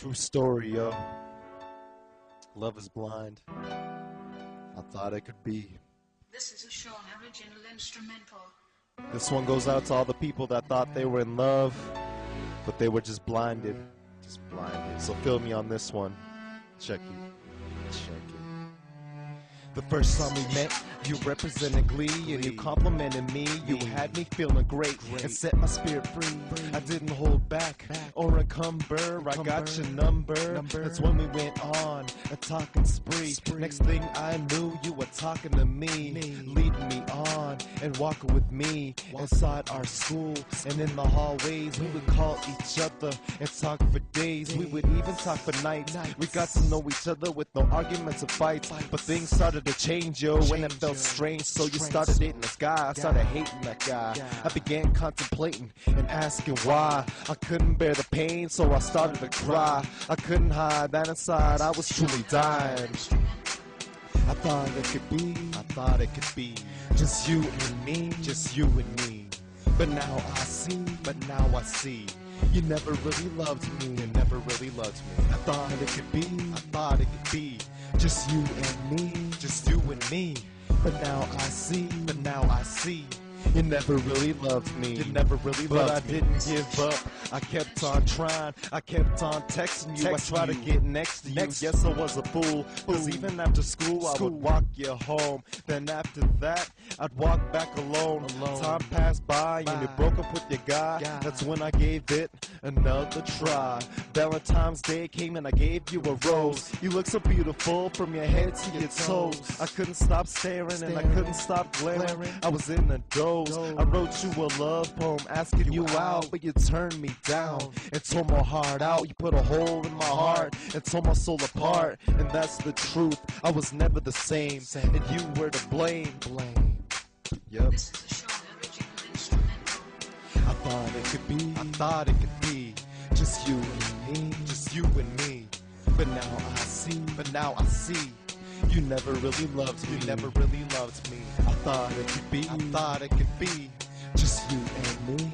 True story, yo. Love is blind. I thought it could be. This is a Hmong original instrumental. This one goes out to all the people that thought they were in love, but they were just blinded. Just blinded. So feel me on this one. Check it. Check it. The first time we met, you represented glee, and you complimented me. You had me feeling great and set my spirit free. I didn't hold back or encumber. I got your number. That's when we went on a talking spree. Next thing I knew, you were talking to me, leading me on and walking with me inside our school and in the hallways. We would call each other and talk for days. We would even talk for nights. We got to know each other with no arguments or fights. But things started to change, yo, when it felt strange. So you started dating this guy, I started hating that guy. I began contemplating and asking why. I couldn't bear the pain, so I started to cry. I couldn't hide that inside, I was truly dying. I thought it could be just you and me, just you and me. But now I see, you never really loved me, you never really loved me. I thought it could be just you and me, just you and me. But now I see, you never really loved me, you never really loved me. But I didn't give up, I kept on trying, I kept on texting you, I tried to get next to you. Yes, I was a fool, cause even after school I would walk you home. Then after that, I'd walk back alone. Time passed by and you broke up with your guy. That's when I gave it another try. Valentine's Day came and I gave you a rose. You look so beautiful from your head to your toes. I couldn't stop staring and I couldn't stop glaring. I was in a doze. I wrote you a love poem asking you out, but you turned me down and tore my heart out. You put a hole in my heart and tore my soul apart. And that's the truth, I was never the same, and you were to blame. Yep. This is a Hmong original instrumental. I thought it could be just you and me, just you and me. But now I see, you never really loved me, you never really loved me. I thought it could be just you and me.